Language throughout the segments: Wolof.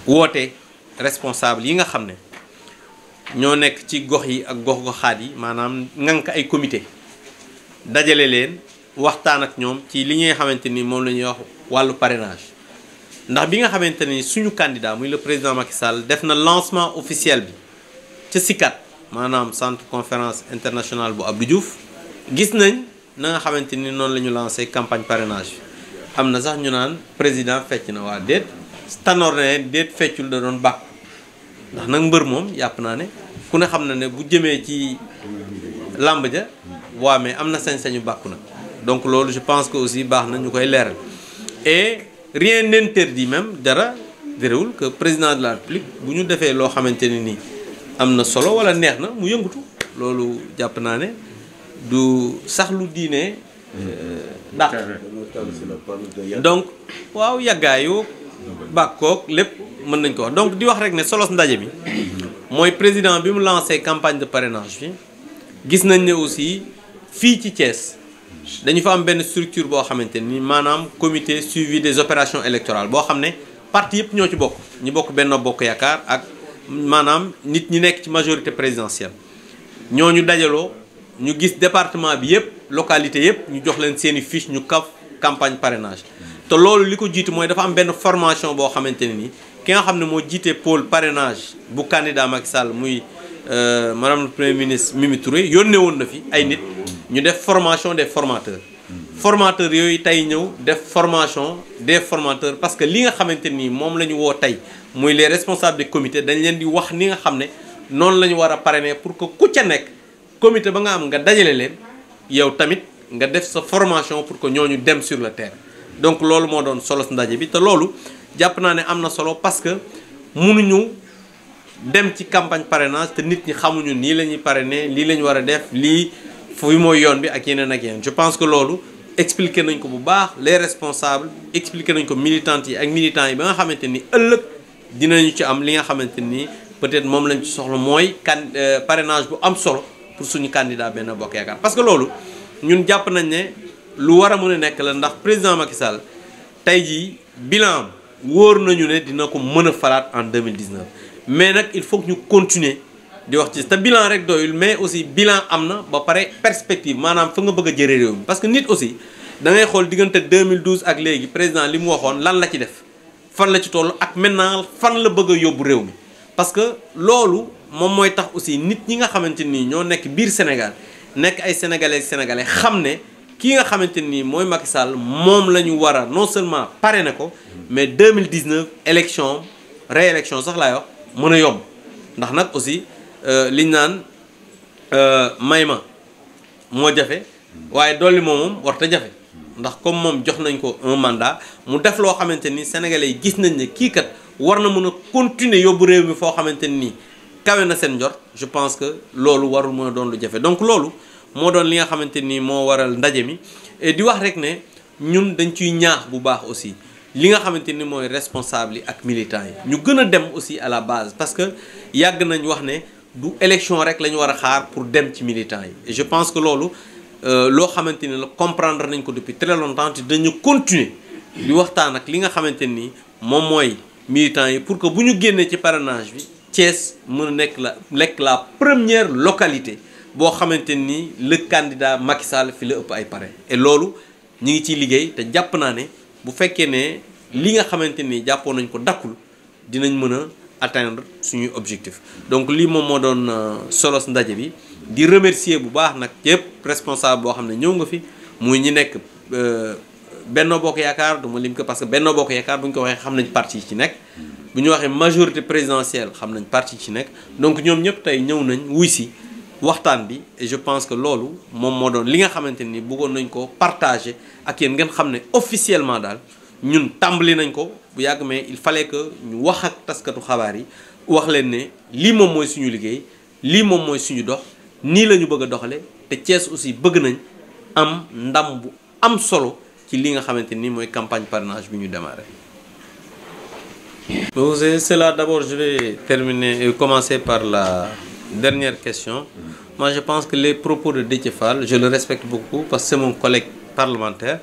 woote responsable yi nga xam ne ñoo nekk ci gox yi ak gox-goxaat yi maanaam ŋànk ay comité dajale leen waxtaan ak ñoom ci li nga xamante ni moom la ñuy wax wàllu parrainage ndax bi nga xamante ni suñu candidat muy le président Macky Sall def na lancement officiel bi ca CICAD maanaam centre conférence internationale bu Abdou Diouf gis nañ na nga xamante ni noonu la ñu lancé campagne parrainage bi am na sax ñu naan président fecc na waa déet Tanor ne déet feccul da doon bàkk ndax nag mbër moom yàpp naa ne ku ne xam na ne bu jëmee ci làmb ja waa mais am na sañ-sañu bàkku na donc loolu je pense que aussi baax na ñu koy leeral et rien n'interdit même dara déréwul que président de la République bu ñu defee loo xamante ne nii am na solo wala neex na mu yëngatu loolu jàpp naa ne du sax lu diine dàq donc waaw yàggaayu bàkkoog lépp mën nañ ko wax donc di wax rek ne solos ndaje bi mooy président bi mu lancé campagne de parrainage bi gis nañ ne aussi fii ci Thiès dañu fa am benn structure boo xamante ni maanaam comité suivi des opérations électorales boo xam ne parti yëpp ñoo ci bokk ñi bokk Benno Bokk Yaakaar ak maanaam nit ñi nekk ci majorité présidentielle ñooñu dajaloo ñu gis département bi yëpp localité yëpp ñu jox leen seeni fiche ñu kaf campagne parrainage te loolu li ko jiitu mooy dafa am benn formation boo xamante ne ni ki nga xam ne moo jiite pôle parrainage bu candidat Macky Sall muy madame le premier ministre Mimi Touré yónnee woon na fi ay nit ñu def formation des formateurs yooyu tey ñëw def formation des formateurs parce que li nga xamante nii moom la ñu woo tey muy les responsables des comités dañ leen di wax ni nga xam ne noonu la ñu war a parrainer pour que ku ca nekk comité ba nga am nga dajale leen yow tamit nga def sa formation pour que ñooñu dem sur le terrain donc loolu moo doon solo ndaje bi te loolu jàpp naa ne am na solo parce que mënuñu dem ci campagne parrainage te nit ñi xamuñu nii la ñuy parrainer lii la ñu war a def lii fu mooy yoon bi ak yeneen ak yeneen je pense que loolu expliqué nañ ko bu baax les responsables expliqué nañ ko militantes yi ak militants yi ba nga xamante ni ëllëg dinañu ci am li nga xamante ni peut-être moom lañ ci soxla mooy parrainage bu am solo pour suñu candidat Benno Bokk Yaakaar parce que loolu ñun jàpp nañ ne lu war a mën a nekk la ndax président Macky Sall tey jii bilan wóor nañu ne dina ko mën a falaat en 2019 mais nag il faut que ñu continuer di wax ci te bilan rek doyul mais aussi bilan am na ba pare perspective maanaam fa nga bëgg a jëre réew mi parce que nit aussi da ngay xool diggante 2012 ak léegi président li mu waxoon lan la ci def fan la ci toll ak maintenant fan la bëgg a yóbbu réew mi parce que loolu moom mooy tax aussi nit ñi nga xamante nii ñoo nekk biir Sénégal nekk ay sénégalais xam ne kii nga xamante nii mooy Macky Sall moom la ñu war a non seulement parrainer ko mais 2019 élection réélection sax laay wax mën a yomb ndax nag aussi liñ naan may ma moo jafe waaye dolli moom warta jafe ndax comme moom jox nañ ko un mandat mu def loo xamante ni sénégalais yi gis nañ ne kii kat war na mën a continuer yóbbu réew mi foo xamante ni kawe na seen njort je pense que loolu warul mën a doon lu jafe donc loolu moo doon li nga xamante ni moo waral ndaje mi et di wax rek ne ñun dañ ciy ñaax bu baax aussi li nga xamante ni mooy responsable yi ak militants yi ñu gën a dem aussi à la base parce que yàgg nañ wax ne du élection rek la ñu war a xaar pour dem ci militants yi et je pense que loolu loo xamante ni la comprendre nañ ko depuis très longtemps te dañu continuer di waxtaan ak li nga xamante ni moom mooy militants yi pour que bu ñu génnee ci parrainage bi Thiès mën a nekk la première localité boo xamante ni le candidat Macky Sall fi la ëpp ay parrain et loolu ñu ngi ciy liggéey te jàpp naa ne bu fekkee ne li nga xamante ni jàppoon nañ ko dakkul dinañ mën a atteindre suñuy objectif donc lii moom moo doon solos ndaje bi di remercier bu baax nag yëpp responsable boo xam ne ñëw nga fi muy ñi nekk Benno Bokk Yaakaar du ma lim ko parce que Benno Bokk Yaakaar bu ñu ko waxee xam nañ parti yi ci nekk bu ñu waxee majorité présidentielle xam nañ parti yi ci nekk donc ñoom ñëpp tey ñëw nañ wuy si waxtaan bi et je pense que loolu moom moo doon li nga xamante ni bëggoon nañ ko partager ak yéen ngeen xam ne officiellement daal ñun tàmbali nañ ko bu yàgg mais il fallait que ñu wax ak taskatu xabaar yi wax leen ne lii moom mooy suñu liggéey lii moom mooy suñu dox nii la ñu bëgg a doxale te Thiès aussi bëgg nañ am ndam bu am solo ci li nga xamante ni mooy campagne parrainage bi ñu démarré. Donc c'est là d'abord je vais terminer et commencer par la dernière question. Moi je pense que les propos de Déthié Fall, je le respecte beaucoup parce que c'est mon collègue parlementaire,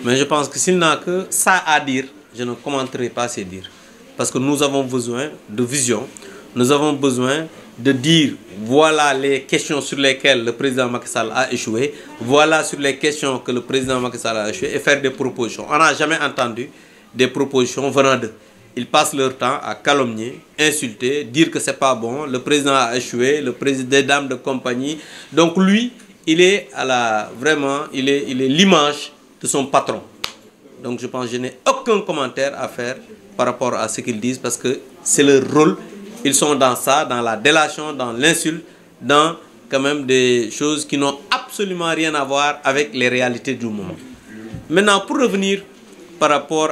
mais je pense que s'il n'a que ça à dire, je ne commenterai pas ses dires. Parce que nous avons besoin de vision. Nous avons besoin de dire voilà les questions sur lesquelles le président Macky Sall a échoué. Voilà sur les questions que le président Macky Sall a échoué et faire des propositions. On n'a jamais entendu des propositions venant d'eux. Ils passent leur temps à calomnier, insulter, dire que c'est pas bon. Le président a échoué, le président des dames de compagnie. Donc lui, il est vraiment, il est l'image de son patron. Donc je pense que je n'ai aucun commentaire à faire par rapport à ce qu'ils disent parce que c'est leur rôle. Ils sont dans ça, dans la délation, dans l'insulte, dans quand même des choses qui n'ont absolument rien à voir avec les réalités du moment. Maintenant, pour revenir par rapport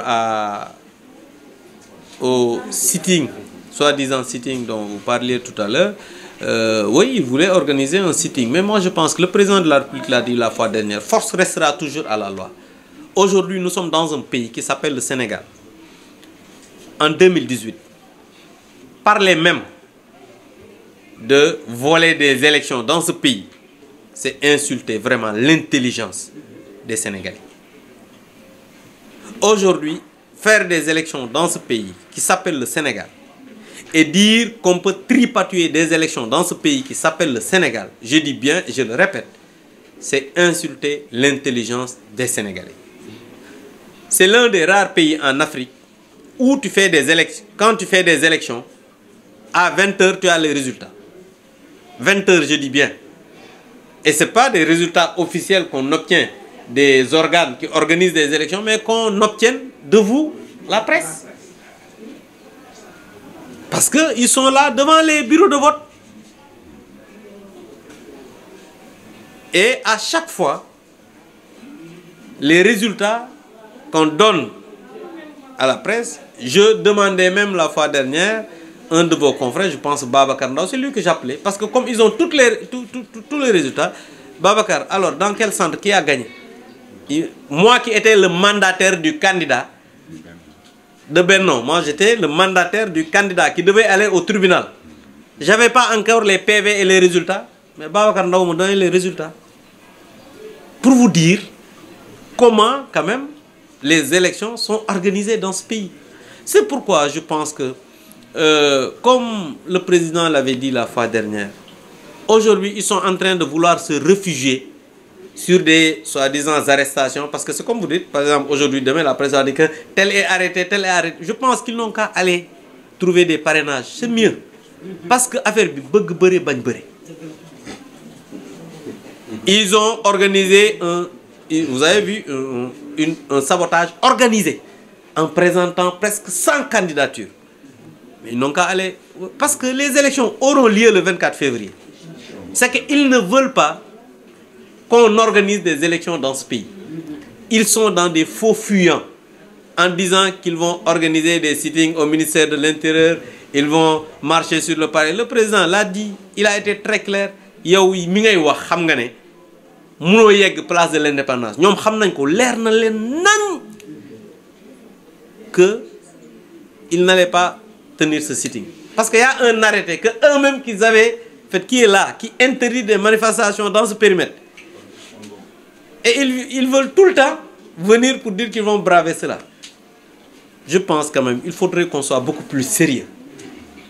au sitting, soi-disant sitting dont vous parliez tout à l'heure, oui, il voulait organiser un sitting. Mais moi, je pense que le président de la République l'a dit la fois dernière, force restera toujours à la loi. Aujourd'hui, nous sommes dans un pays qui s'appelle le Sénégal. En 2018, parler même de voler des élections dans ce pays, c'est insulter vraiment l'intelligence des Sénégalais. Aujourd'hui, faire des élections dans ce pays qui s'appelle le Sénégal et dire qu'on peut tripatouiller des élections dans ce pays qui s'appelle le Sénégal, je dis bien et je le répète, c'est insulter l'intelligence des Sénégalais. C'est l'un des rares pays en Afrique où tu fais des élections, quand tu fais des élections, à 20 h, tu as les résultats. 20 h, je dis bien. Et ce n'est pas des résultats officiels qu'on obtient des organes qui organisent des élections, mais qu'on obtient de vous, la presse. Parce qu'ils sont là devant les bureaux de vote. Et à chaque fois, les résultats qu'on donne à la presse, je demandais même la fois dernière, un de vos confrères, je pense Babacar Ndao, c'est lui que j'appelais, parce que comme ils ont tous les résultats, Babacar, alors dans quel centre, qui a gagné? Moi qui étais le mandataire du candidat de Benno, moi j'étais le mandataire du candidat qui devait aller au tribunal. Je n'avais pas encore les PV et les résultats, mais Babacar Ndao me donnait les résultats. Pour vous dire comment quand même les élections sont organisées dans ce pays. C'est pourquoi je pense que, comme le président l'avait dit la fois dernière, aujourd'hui ils sont en train de vouloir se réfugier sur des soi-disant arrestations. Parce que c'est comme vous dites, par exemple aujourd'hui, demain la presse a dit que tel est arrêté, tel est arrêté. Je pense qu'ils n'ont qu'à aller trouver des parrainages. C'est mieux. Parce que l'affaire bi bëgg bëre bañ bëre. Ils ont organisé vous avez vu un sabotage organisé en présentant presque 100 candidatures. Mais ils n'ont qu'à aller... Parce que les élections auront lieu le 24 février. C'est qu'ils ne veulent pas qu'on organise des élections dans ce pays. Ils sont dans des faux fuyants en disant qu'ils vont organiser des sittings au ministère de l'Intérieur, ils vont marcher sur le palais. Le président l'a dit, il a été très clair. Yow mi ngay wax xam nga ne mënoo yegg place de l'indépendance. Ñoom xam nañ ko leer na leen nañ que il n'allait pas tenir ce sitting. Parce qu'il y a un arrêté que eux-mêmes qu'ils avaient fait, qui est là, qui interdit des manifestations dans ce périmètre. Et ils veulent tout le temps venir pour dire qu'ils vont braver cela. Je pense quand même qu'il faudrait qu'on soit beaucoup plus sérieux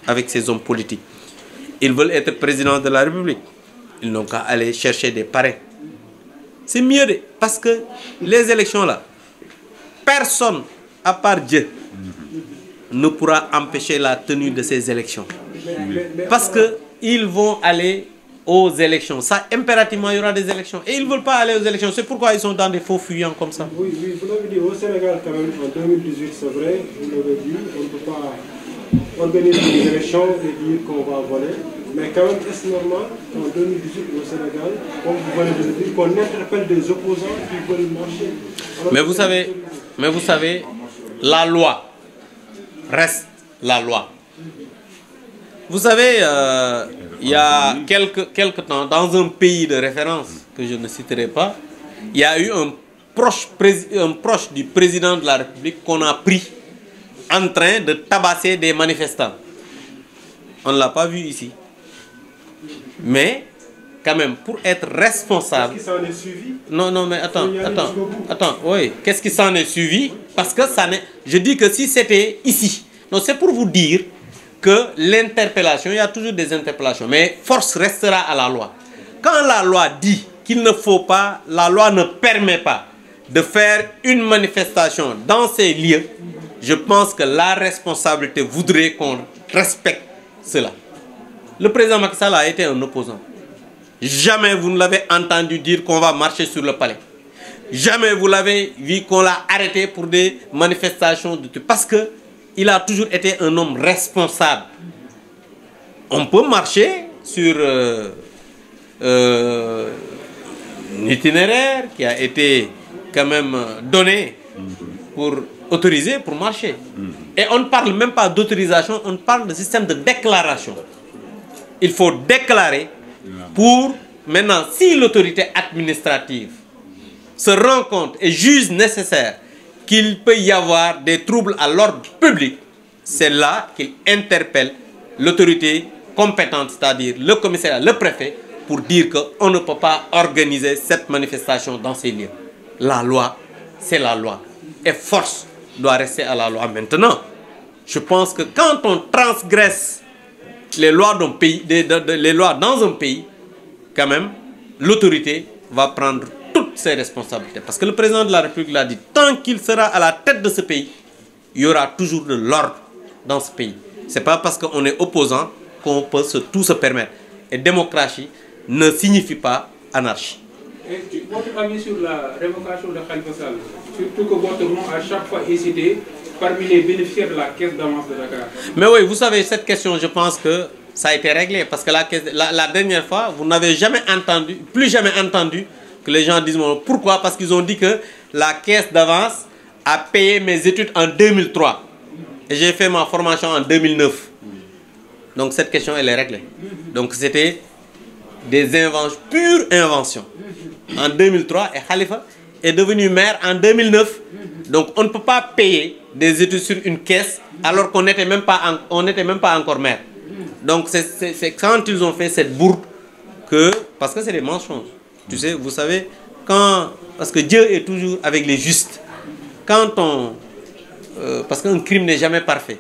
avec ces hommes politiques. Ils veulent être président de la République. Ils n'ont qu'à aller chercher des parrains. C'est mieux, parce que les élections là, personne, à part Dieu, ne pourra empêcher la tenue de ces élections. Parce qu'ils vont aller aux élections. Ça, impérativement, il y aura des élections. Et ils ne veulent pas aller aux élections. C'est pourquoi ils sont dans des faux fuyants comme ça. Oui, oui, vous l'avez dit, au Sénégal, quand même, en 2018, c'est vrai, vous l'avez dit, on ne peut pas organiser des élections et dire qu'on va voler. Mais quand même, est-ce normal qu'en 2018, au Sénégal, comme vous venez de le dire, qu'on interpelle des opposants qui veulent marcher? Alors, mais vous savez, la loi reste la loi. Vous savez, il y a quelque temps, dans un pays de référence que je ne citerai pas, il y a eu un proche du président de la République qu'on a pris en train de tabasser des manifestants. On ne l'a pas vu ici. Mais, quand même, pour être responsable... Qu'est-ce qui s'en est suivi? Non, non, mais attends, oui. Qu'est-ce qui s'en est suivi? Parce que ça n'est... Je dis que si c'était ici, Donc c'est pour vous dire que l'interpellation, il y a toujours des interpellations, mais force restera à la loi. Quand la loi dit qu'il ne faut pas, la loi ne permet pas de faire une manifestation dans ces lieux, je pense que la responsabilité voudrait qu'on respecte cela. Le président Macky Sall a été un opposant. Jamais vous ne l'avez entendu dire qu'on va marcher sur le palais. Jamais vous l'avez vu qu'on l'a arrêté pour des manifestations de tout. Parce qu'il a toujours été un homme responsable. On peut marcher sur un itinéraire qui a été quand même donné pour autoriser pour marcher. Et on ne parle même pas d'autorisation, on parle de système de déclaration. Il faut déclarer pour maintenant, si l'autorité administrative se rend compte et juge nécessaire qu'il peut y avoir des troubles à l'ordre public, c'est là qu'il interpelle l'autorité compétente, c'est-à-dire le commissariat, le préfet, pour dire qu'on ne peut pas organiser cette manifestation dans ces lieux. La loi, c'est la loi. Et force doit rester à la loi. Maintenant, je pense que quand on transgresse les lois d'un pays, les lois dans un pays, quand même, l'autorité va prendre toutes ses responsabilités. Parce que le président de la République l'a dit, tant qu'il sera à la tête de ce pays, il y aura toujours de l'ordre dans ce pays. Ce n'est pas parce qu'on est opposant qu'on peut tout se permettre. Et démocratie ne signifie pas anarchie. Et votre avis sur la révocation de Khalifa Sall, surtout que votre nom a chaque fois été cité parmi les bénéficiaires de la caisse d'avance de Dakar. Mais oui, vous savez, cette question, je pense que ça a été réglé. Parce que la dernière fois, vous n'avez jamais entendu, plus jamais entendu que les gens disent pourquoi? Parce qu'ils ont dit que la caisse d'avance a payé mes études en 2003. Et j'ai fait ma formation en 2009. Donc cette question, elle est réglée. Donc c'était des inventions, pure invention. En 2003, et Khalifa est devenu maire en 2009. Donc on ne peut pas payer des études sur une caisse alors qu'on n'était même pas encore maire. Donc c'est quand ils ont fait cette bourde que, parce que c'est des mensonges. Tu sais, vous savez, parce que Dieu est toujours avec les justes. Parce qu'un crime n'est jamais parfait.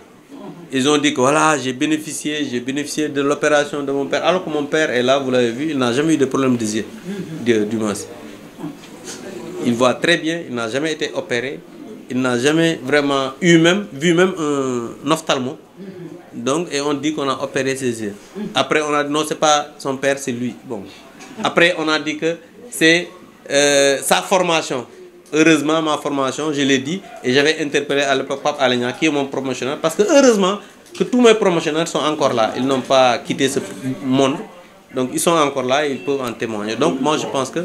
Ils ont dit que voilà, j'ai bénéficié de l'opération de mon père. Alors que mon père est là, vous l'avez vu, il n'a jamais eu de problème des yeux, du moins. Il voit très bien, il n'a jamais été opéré. Il n'a jamais vraiment vu même un ophtalmo. Donc, et on dit qu'on a opéré ses yeux. Après, on a dit non, c'est pas son père, c'est lui. Bon. Après, on a dit que c'est sa formation. Heureusement, ma formation, je l'ai dit, et j'avais interpellé à l'époque Pape Alenia, qui est mon promotionnaire, parce que heureusement que tous mes promotionnaires sont encore là. Ils n'ont pas quitté ce monde. Donc, ils sont encore là et ils peuvent en témoigner. Donc, moi, je pense que...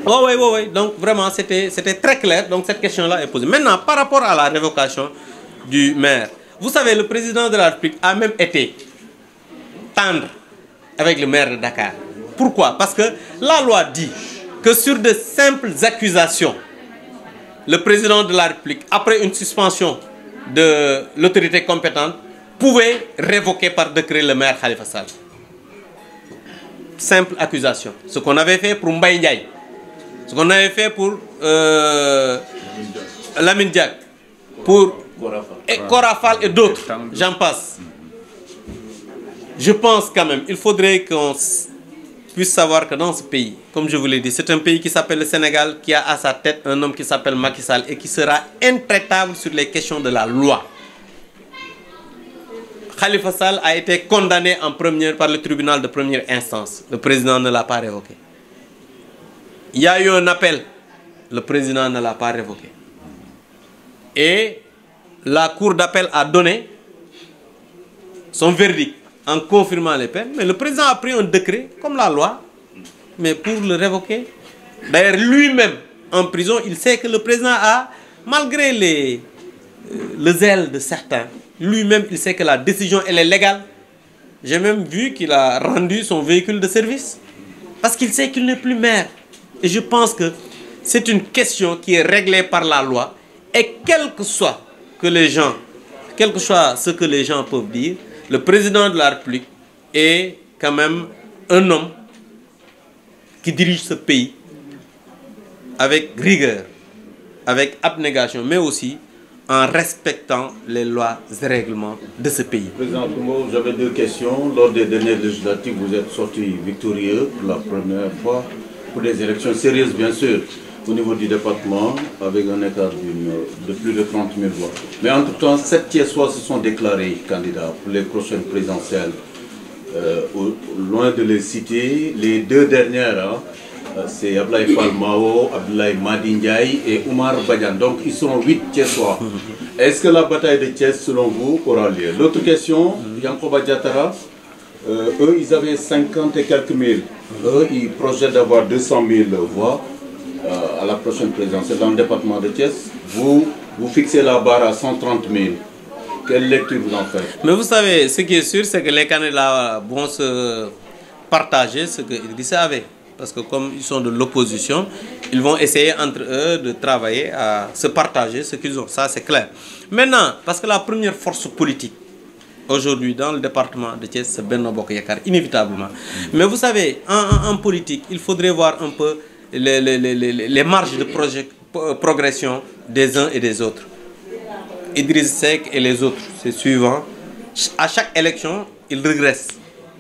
Oui. Donc, vraiment, c'était très clair. Donc, cette question-là est posée. Maintenant, par rapport à la révocation du maire, vous savez, le président de la République a même été tendre avec le maire de Dakar. Pourquoi? Parce que la loi dit que sur de simples accusations, le président de la République, après une suspension de l'autorité compétente, pouvait révoquer par décret le maire Khalifa Sall. Simple accusation. Ce qu'on avait fait pour Mbaye Ndiaye, ce qu'on avait fait pour Lamine Diack, pour Korafal et d'autres, j'en passe. Je pense quand même, il faudrait qu'on puisse savoir que dans ce pays, comme je vous l'ai dit, c'est un pays qui s'appelle le Sénégal, qui a à sa tête un homme qui s'appelle Macky Sall et qui sera intraitable sur les questions de la loi. Khalifa Sall a été condamné par le tribunal de première instance. Le président ne l'a pas révoqué. Il y a eu un appel, le président ne l'a pas révoqué. Et la cour d'appel a donné son verdict en confirmant les peines, mais le président a pris un décret, comme la loi, mais pour le révoquer. D'ailleurs, lui-même, en prison, il sait que le président a, malgré le zèle de certains, lui-même, il sait que la décision, elle est légale. J'ai même vu qu'il a rendu son véhicule de service, parce qu'il sait qu'il n'est plus maire. Et je pense que c'est une question qui est réglée par la loi, et quel que soit ce que les gens peuvent dire, le président de la République est quand même un homme qui dirige ce pays avec rigueur, avec abnégation, mais aussi en respectant les lois et règlements de ce pays. Président Toumbo, j'avais deux questions. Lors des dernières législatives, vous êtes sorti victorieux pour la première fois pour des élections sérieuses, bien sûr, au niveau du département, avec un écart de plus de 30 000 voix. Mais entre-temps, 7 Thiessois se sont déclarés candidats pour les prochaines présidentielles. Loin de les citer, les deux dernières, c'est Ablaye Fall Mao, Abdoulaye Madi Ndiaye et Oumar Badiane. Donc ils sont 8 Thiessois. Est-ce que la bataille de Thiès, selon vous, aura lieu? L'autre question, Yankoba Diatara, eux, ils avaient 50 et quelques mille. Eux, ils projettent d'avoir 200 000 voix à la prochaine présidentielle dans le département de Thiès. Vous fixez la barre à 130 000. Quelle lecture vous en faites? Mais vous savez, ce qui est sûr, c'est que les candidats vont se partager ce qu'ils savaient. Parce que comme ils sont de l'opposition, ils vont essayer entre eux de travailler à se partager ce qu'ils ont. Ça, c'est clair. Maintenant, parce que la première force politique, aujourd'hui, dans le département de Thiès, c'est Benno Bokk Yakaar, inévitablement. Mais vous savez, en politique, il faudrait voir un peu les marges de progression des uns et des autres. Idriss Seck et les autres, c'est suivant. À chaque élection, ils régressent.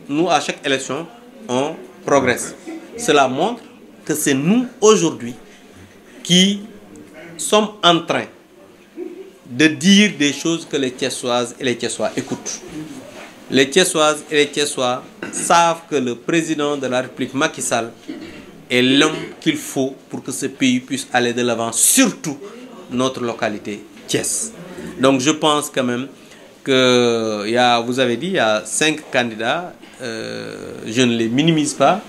Nous, à chaque élection, on progresse. Cela montre que c'est nous, aujourd'hui, qui sommes en train de dire des choses que les Thiessoises et les Thiessois écoutent. Les Thiessoises et les Thiessois savent que le président de la République, Macky Sall, est l'homme qu'il faut pour que ce pays puisse aller de l'avant, surtout notre localité, Thiès. Donc je pense quand même que, vous avez dit, il y a 5 candidats, je ne les minimise pas,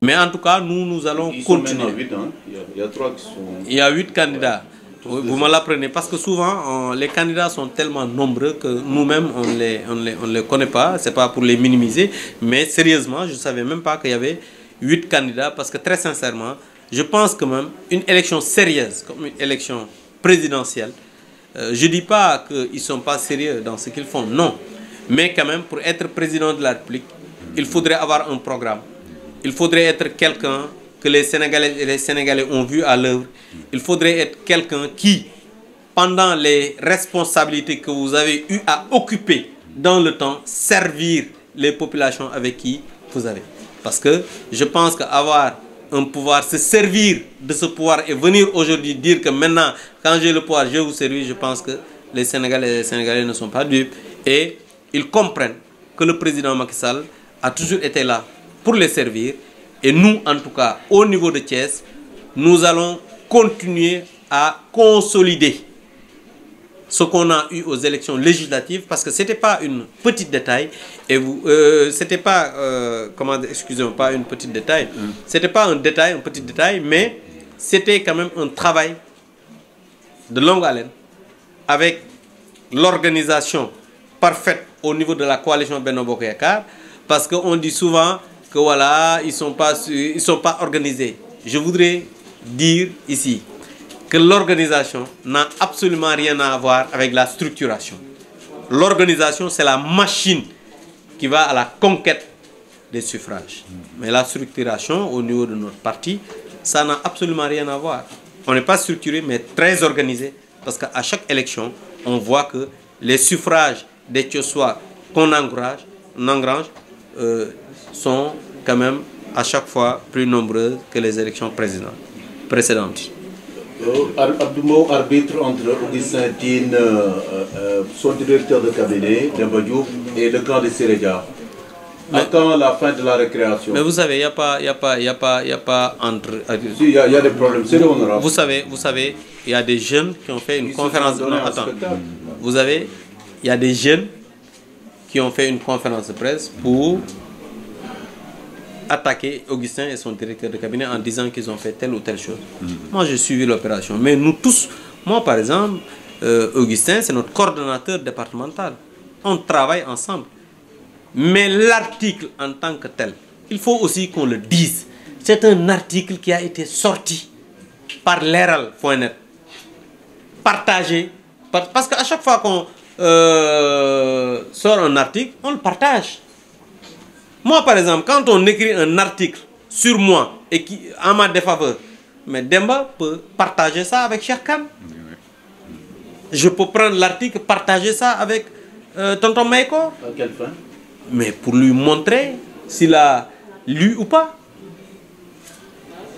mais en tout cas, nous allons continuer. Ils sont 8, hein? Il y a 3 qui sont... Il y a 8 candidats. Vous me l'apprenez, parce que souvent, les candidats sont tellement nombreux que nous-mêmes, on ne les connaît pas. Ce n'est pas pour les minimiser, mais sérieusement, je ne savais même pas qu'il y avait 8 candidats, parce que très sincèrement, je pense que même une élection sérieuse, comme une élection présidentielle, je ne dis pas qu'ils ne sont pas sérieux dans ce qu'ils font, non. Mais quand même, pour être président de la République, il faudrait avoir un programme. Il faudrait être quelqu'un que les Sénégalais et les Sénégalais ont vu à l'œuvre. Il faudrait être quelqu'un qui, pendant les responsabilités que vous avez eu à occuper dans le temps, servir les populations avec qui vous avez. Parce que je pense qu'avoir un pouvoir, se servir de ce pouvoir et venir aujourd'hui dire que maintenant, quand j'ai le pouvoir, je vais vous servir, je pense que les Sénégalais et les Sénégalais ne sont pas dupes. Et ils comprennent que le président Macky Sall a toujours été là pour les servir. Et nous, en tout cas, au niveau de Thiès, nous allons continuer à consolider ce qu'on a eu aux élections législatives, parce que ce n'était pas une petite détail, et c'était pas, excusez-moi, pas une petite détail, c'était pas un petit détail, mais c'était quand même un travail de longue haleine, avec l'organisation parfaite au niveau de la coalition Benno Bokk Yakaar, parce qu'on dit souvent que voilà, ils ne sont pas organisés. Je voudrais dire ici que l'organisation n'a absolument rien à voir avec la structuration. L'organisation, c'est la machine qui va à la conquête des suffrages. Mais la structuration au niveau de notre parti, ça n'a absolument rien à voir. On n'est pas structuré, mais très organisé, parce qu'à chaque élection, on voit que les suffrages des Thiessois qu'on engrange sont quand même à chaque fois plus nombreux que les élections précédentes. Abdou, arbitre entre Augustin Tine, son directeur de cabinet, Demba Diouf, et le camp de Sérédia. Attends la fin de la récréation. Mais vous savez, il n'y a pas entre... Si, il y a des problèmes sérieux, honorable. Vous savez, il y a des jeunes qui ont fait une conférence... Non, attends. Vous savez, il y a des jeunes qui ont fait une conférence de presse pour attaquer Augustin et son directeur de cabinet en disant qu'ils ont fait telle ou telle chose. Moi, j'ai suivi l'opération. Mais nous tous, moi par exemple, Augustin, c'est notre coordonnateur départemental. On travaille ensemble. Mais l'article en tant que tel, il faut aussi qu'on le dise. C'est un article qui a été sorti par Leral.net, partagé. Parce qu'à chaque fois qu'on sort un article, on le partage. Moi, par exemple, quand on écrit un article sur moi et qui en ma défaveur, mais Demba peut partager ça avec Cheikh Kane. Je peux prendre l'article, partager ça avec tonton Maïko. À quelle fin? Mais pour lui montrer s'il a lu ou pas.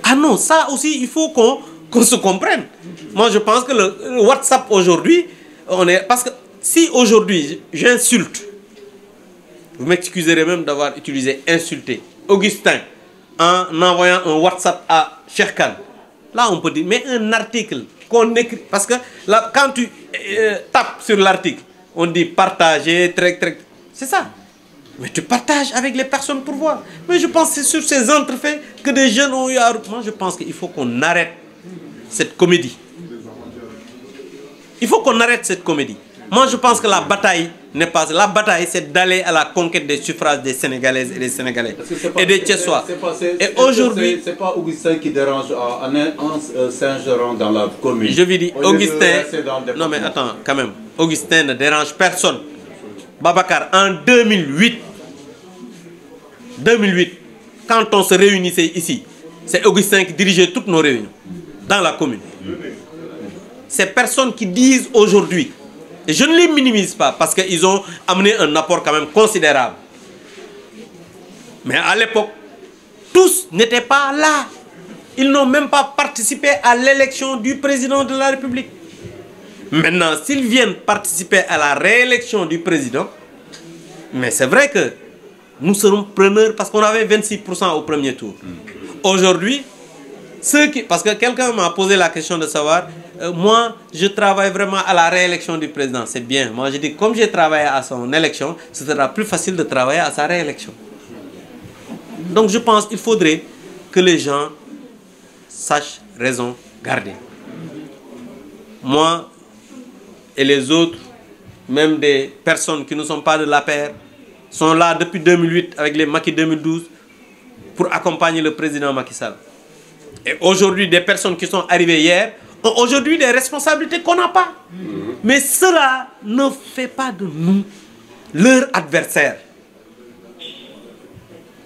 Ah non, ça aussi, il faut qu'on se comprenne. Moi, je pense que le WhatsApp aujourd'hui, parce que si aujourd'hui j'insulte, vous m'excuserez même d'avoir utilisé insulter Augustin en envoyant un WhatsApp à Cheikh Kane. Là, on peut dire, mais un article qu'on écrit, parce que là, quand tu tapes sur l'article, on dit partager, c'est ça. Mais tu partages avec les personnes pour voir. Mais je pense que c'est sur ces entrefaits que des jeunes ont eu à... Moi, je pense qu'il faut qu'on arrête cette comédie. Il faut qu'on arrête cette comédie. Moi, je pense que la bataille n'est pas... La bataille, c'est d'aller à la conquête des suffrages des Sénégalaises et des Sénégalais. Et des Thiessois. Et aujourd'hui... C'est pas Augustin qui dérange en s'ingérant dans la commune. Je lui dis, Augustin... Non, mais attends, quand même. Augustin ne dérange personne. Babacar, en 2008, quand on se réunissait ici, c'est Augustin qui dirigeait toutes nos réunions dans la commune. Ces personnes qui disent aujourd'hui, et je ne les minimise pas parce qu'ils ont amené un apport quand même considérable. Mais à l'époque, tous n'étaient pas là. Ils n'ont même pas participé à l'élection du président de la République. Maintenant, s'ils viennent participer à la réélection du président, mais c'est vrai que nous serons preneurs parce qu'on avait 26% au premier tour. Aujourd'hui, parce que quelqu'un m'a posé la question de savoir, moi, je travaille vraiment à la réélection du président. C'est bien. Moi, je dis, comme j'ai travaillé à son élection, ce sera plus facile de travailler à sa réélection. Donc, je pense qu'il faudrait que les gens sachent raison garder. Moi et les autres, même des personnes qui ne sont pas de l'APR, sont là depuis 2008 avec les Macky 2012 pour accompagner le président Macky Sall. Et aujourd'hui, des personnes qui sont arrivées hier ont aujourd'hui des responsabilités qu'on n'a pas. Mais cela ne fait pas de nous leur adversaire.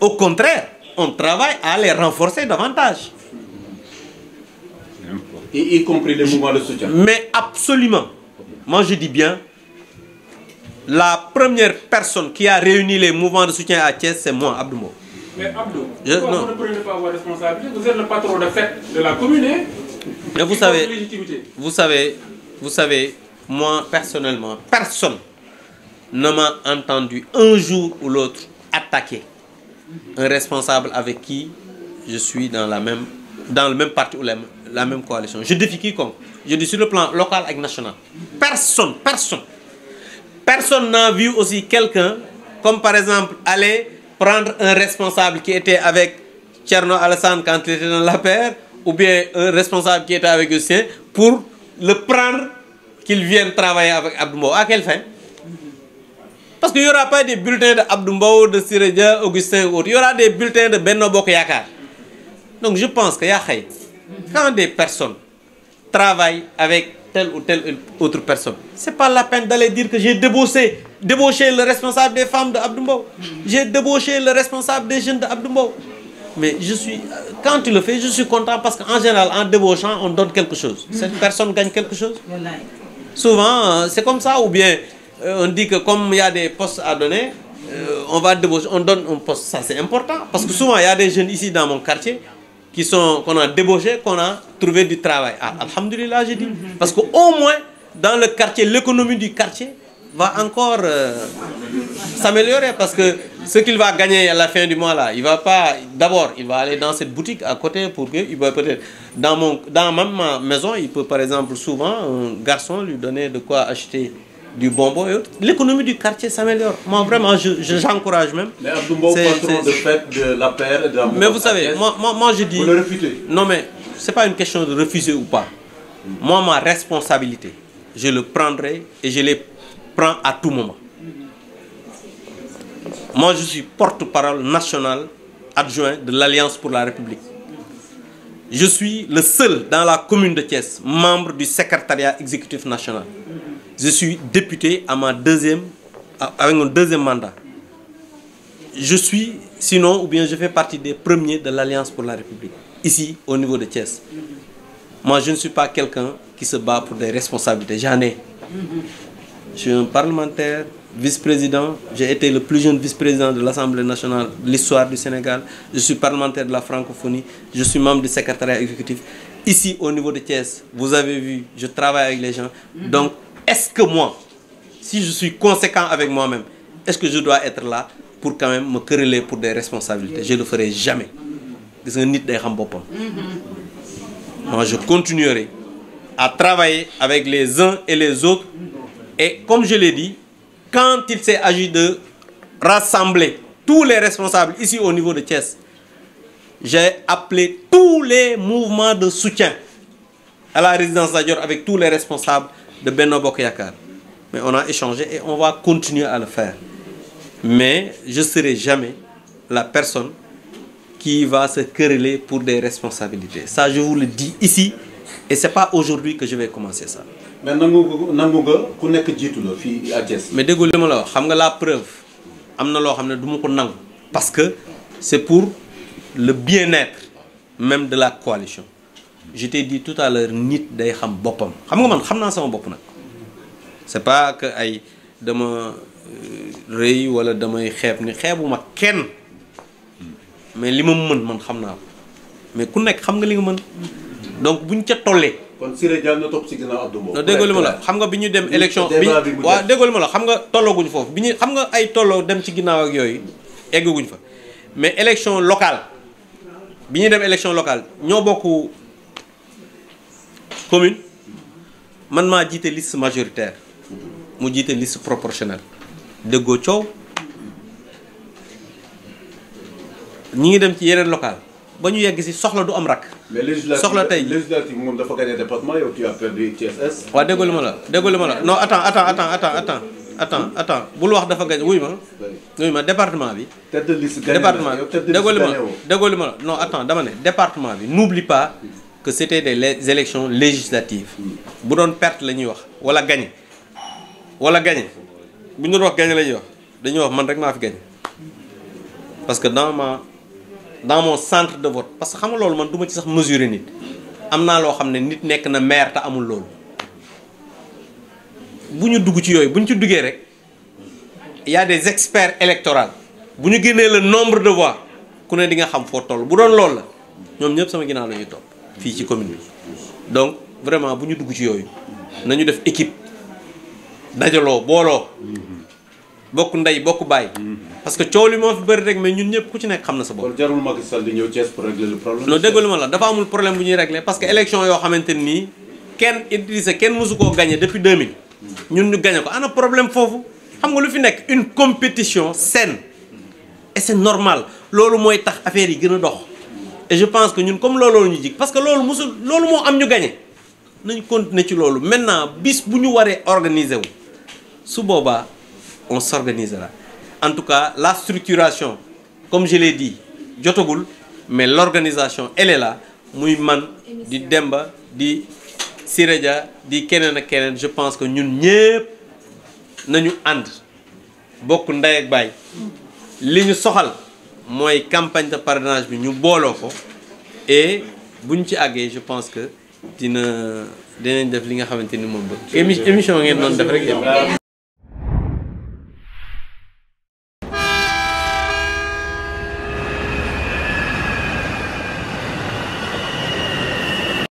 Au contraire, on travaille à les renforcer davantage. Y compris les mouvements de soutien. Mais absolument. Moi, je dis bien, la première personne qui a réuni les mouvements de soutien à Thiès, c'est moi, Abdou Mbow. Mais Abdou, pourquoi vous ne prenez pas vos responsabilités? Vous êtes le patron de fait de la commune. Mais vous savez, moi, personnellement, personne ne m'a entendu un jour ou l'autre attaquer un responsable avec qui je suis dans le même parti ou la même coalition. Je défie quiconque. Je dis sur le plan local et national. Personne n'a vu aussi quelqu'un, comme par exemple, aller prendre un responsable qui était avec Thierno Alassane quand il était dans l'APR, ou bien un responsable qui était avec Lucien, pour le prendre, qu'il vienne travailler avec Abdou Mbow. À quelle fin? Parce qu'il n'y aura pas des bulletins d'Abdou Mbow, de Siredia, Augustin ou autre. Il y aura des bulletins de Benno Bokk Yakaar. Donc je pense que quand des personnes travaillent avec telle ou telle autre personne, c'est pas la peine d'aller dire que j'ai débauché le responsable des femmes de Abdou Mbow. J'ai débauché le responsable des jeunes de Abdou Mbow. Mais quand tu le fais, je suis content parce qu'en général, en débauchant, on donne quelque chose. Cette personne gagne quelque chose. Souvent, c'est comme ça, ou bien on dit que comme il y a des postes à donner, on va débaucher, on donne un poste. Ça, c'est important. Parce que souvent, il y a des jeunes ici dans mon quartier qu'on a débauché, qu'on a trouvé du travail. Ah, alhamdoulilah, j'ai dit. Parce qu'au moins, dans le quartier, l'économie du quartier va encore s'améliorer. Parce que ce qu'il va gagner à la fin du mois, là, il va pas... D'abord, il va aller dans cette boutique à côté pour que... Il va peut-être... Dans ma maison, il peut, par exemple, souvent, un garçon lui donner de quoi acheter du bonbon et autres. L'économie du quartier s'améliore. Moi, vraiment, j'encourage même. Mais Abdou Mbow, patron de fait de l'APR et de la... Mais vous savez, moi je dis... Vous le refutez? Non, mais ce n'est pas une question de refuser ou pas. Moi, ma responsabilité, je le prendrai et je les prends à tout moment. Moi, je suis porte-parole national adjoint de l'Alliance pour la République. Je suis le seul dans la commune de Thiès, membre du secrétariat exécutif national. Je suis député avec mon deuxième mandat. Je suis, sinon, ou bien je fais partie des premiers de l'Alliance pour la République, ici, au niveau de Thiès. Moi, je ne suis pas quelqu'un qui se bat pour des responsabilités. J'en ai. Je suis un parlementaire, vice-président. J'ai été le plus jeune vice-président de l'Assemblée nationale de l'histoire du Sénégal. Je suis parlementaire de la francophonie. Je suis membre du secrétariat exécutif. Ici, au niveau de Thiès, vous avez vu, je travaille avec les gens. Donc, est-ce que moi, si je suis conséquent avec moi-même, est-ce que je dois être là pour quand même me quereller pour des responsabilités? Je ne le ferai jamais. Moi, je continuerai à travailler avec les uns et les autres. Et comme je l'ai dit, quand il s'est agi de rassembler tous les responsables ici au niveau de Thiès, j'ai appelé tous les mouvements de soutien à la résidence d'Adior avec tous les responsables de Benno Bokk Yakaar. Mais on a échangé et on va continuer à le faire. Mais je ne serai jamais la personne qui va se quereller pour des responsabilités. Ça, je vous le dis ici, et ce n'est pas aujourd'hui que je vais commencer ça. Mais ku nekk jiitu la fii à Thiès. Mais déggoo li ma la wax xam nga la preuve am na loo xam ne du ma ko nangu parce que c'est pour le bien-être même de la coalition. Je t'ai dit tout à l'heure nit day xam boppam xam nga man xam naa sama bopp nag c'est pas que ay dama rëy wala damay xeeb ni xeebuma kenn mais li ma mën man xam naa ko mais ku nekk xam nga li nga mën donc buñ ca tollee. kon Siré Dia na topp ci ginnaaw Abdou Mbow. non déggoo li ma la xam nga bi ñu dem élection bi waaw déggoo li ma la xam nga tollooguñ foofu bi ñu xam nga ay tolloo dem ci ginnaaw ak yooyu egguñ fa mais élection locale bi ñuy dem élection locale ñoo bokk commune man maa jiite liste majoritaire mu jiite liste proportionnelle déggoo coow ñi ngi dem ci yeneen local ba ñu yegg si soxla du am rak. mais soxla tey législative moom dafa gagné département yow tu as perdu TSS. waaw déggoo li ma la non attends bul wax dafa gagné wuy ma département bi. tête de liste gagné département bi déggoo li ma la non attends dama ne département bi n'oublie pas que c'était des élections législatives. bu doon perte la ñuy wax wala gagné bu ñu doon wax gagné la ñuy wax dañuy wax man rek maa fi gagné parce que dans mon centre de vote parce que xam nga loolu man du ma ci sax mesurer nit am naa loo xam ne nit nekk na maire te amul loolu bu ñu dugg ci yooyu bu ñu ci duggee rek y a des experts électoraux bu ñu génnee le nombre de voix ku ne di nga xam foo toll bu doon loolu la ñoom ñëpp sama ginnaaw la ñuy topp fii ci commune bi donc vraiment bu ñu dugg ci yooyu nañu def équipe dajaloo booloo bokk ndey bokk baay parce que coow li moo fi bëri rek mais ñun ñëpp ku ci nekk xam na sa bopp. kon jarul Macky Sall di ñëw Thiès pour régler le problème. non déggu li ma la dafa amul problème bu ñuy régler parce que élection yoo xamante nii kenn Idrissa kenn mësu koo gagné depuis 2000 ñun ñu gagné ko ana problème foofu xam nga lu fi nekk une compétition saine et c'est normal loolu mooy tax affaire yi gën a dox et je pense que ñun comme looloo ñu jig parce que loolu moo am ñu gagné nañ continuer ci loolu maintenant bis bu ñu waree organiser wu su boobaa on s'organisera. En tout cas, la structuration, comme je l'ai dit, jotagul, mais l'organisation, elle est là. Muy man, di Demba, di Siré Dia, di keneen ak keneen, je pense que ñun ñëpp nañu ànd bokk ndey ak baay li ñu soxal mooy campagne de parrainage bi ñu booloo ko et buñ ci àggee je pense que dinañ def li nga xamante ni moom bëgg. émission ngeen doon def rek.